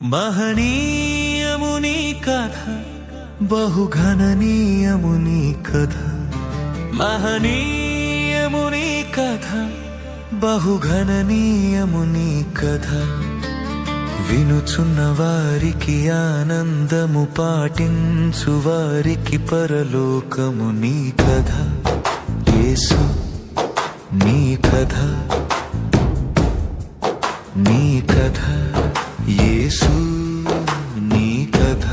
మహనీయముని కథ బహుఘననీయముని కథ మహనీయముని కథ బహుఘననీయముని కథ వినుచున్న వారికి ఆనందము పాటించు వారికి పరలోకము నీ కథ యేసు నీ కథ నీ కథ యేసు నీ కథ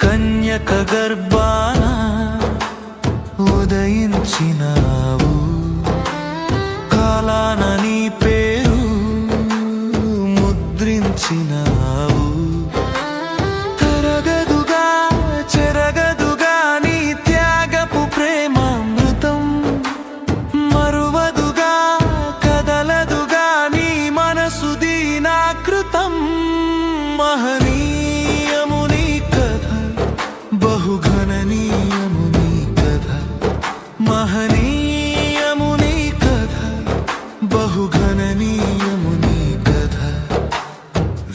కన్యక గర్భాన ఉదయించినావు కాలాన నీ పేరు ముద్రించినావు తరగదుగా చెరగదుగా నీ త్యాగపు ప్రేమామృతం మరువదుగా కదలదుగా నీ మనసు దీనాకృతం మహనీయముని కథ బహుఘననీయముని కథ మహనీయముని కథ బహుఘననీయముని కథ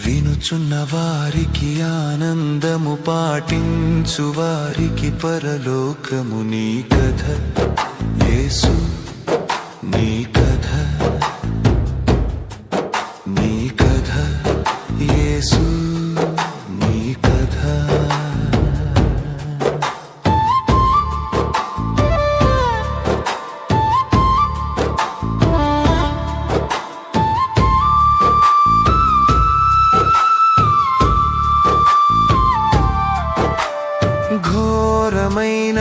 వినుచున్న వారికి ఆనందము పాటించు వారికి పరలోకము నీ కథ యేసు నీ కథ నీ కథ యేసు నీ కథ ఘోరమైన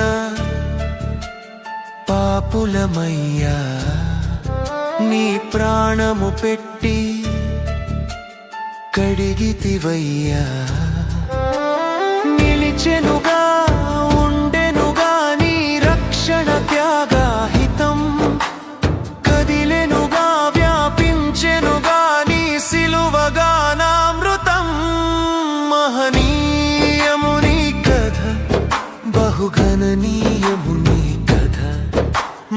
పాపులమయ్యా నీ ప్రాణము పెట్టి కడిగితివయ్యా నిలిచెనుగా ఉండెనుగా నీ రక్షణ త్యాగాహితం కదిలెనుగా వ్యాపించెనుగా నీ సిలువగా నామృతం మహనీయముని కథ బహుఘననీయముని కథ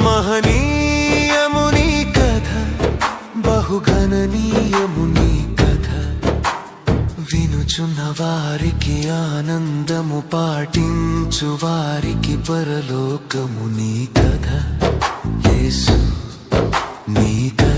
మహనీయముని కథ బహుఘననీయముని కథ వినుచున్న వారికి ఆనందము పాటించు వారికి పరలోకము నీ కథ యేసు నీ కథ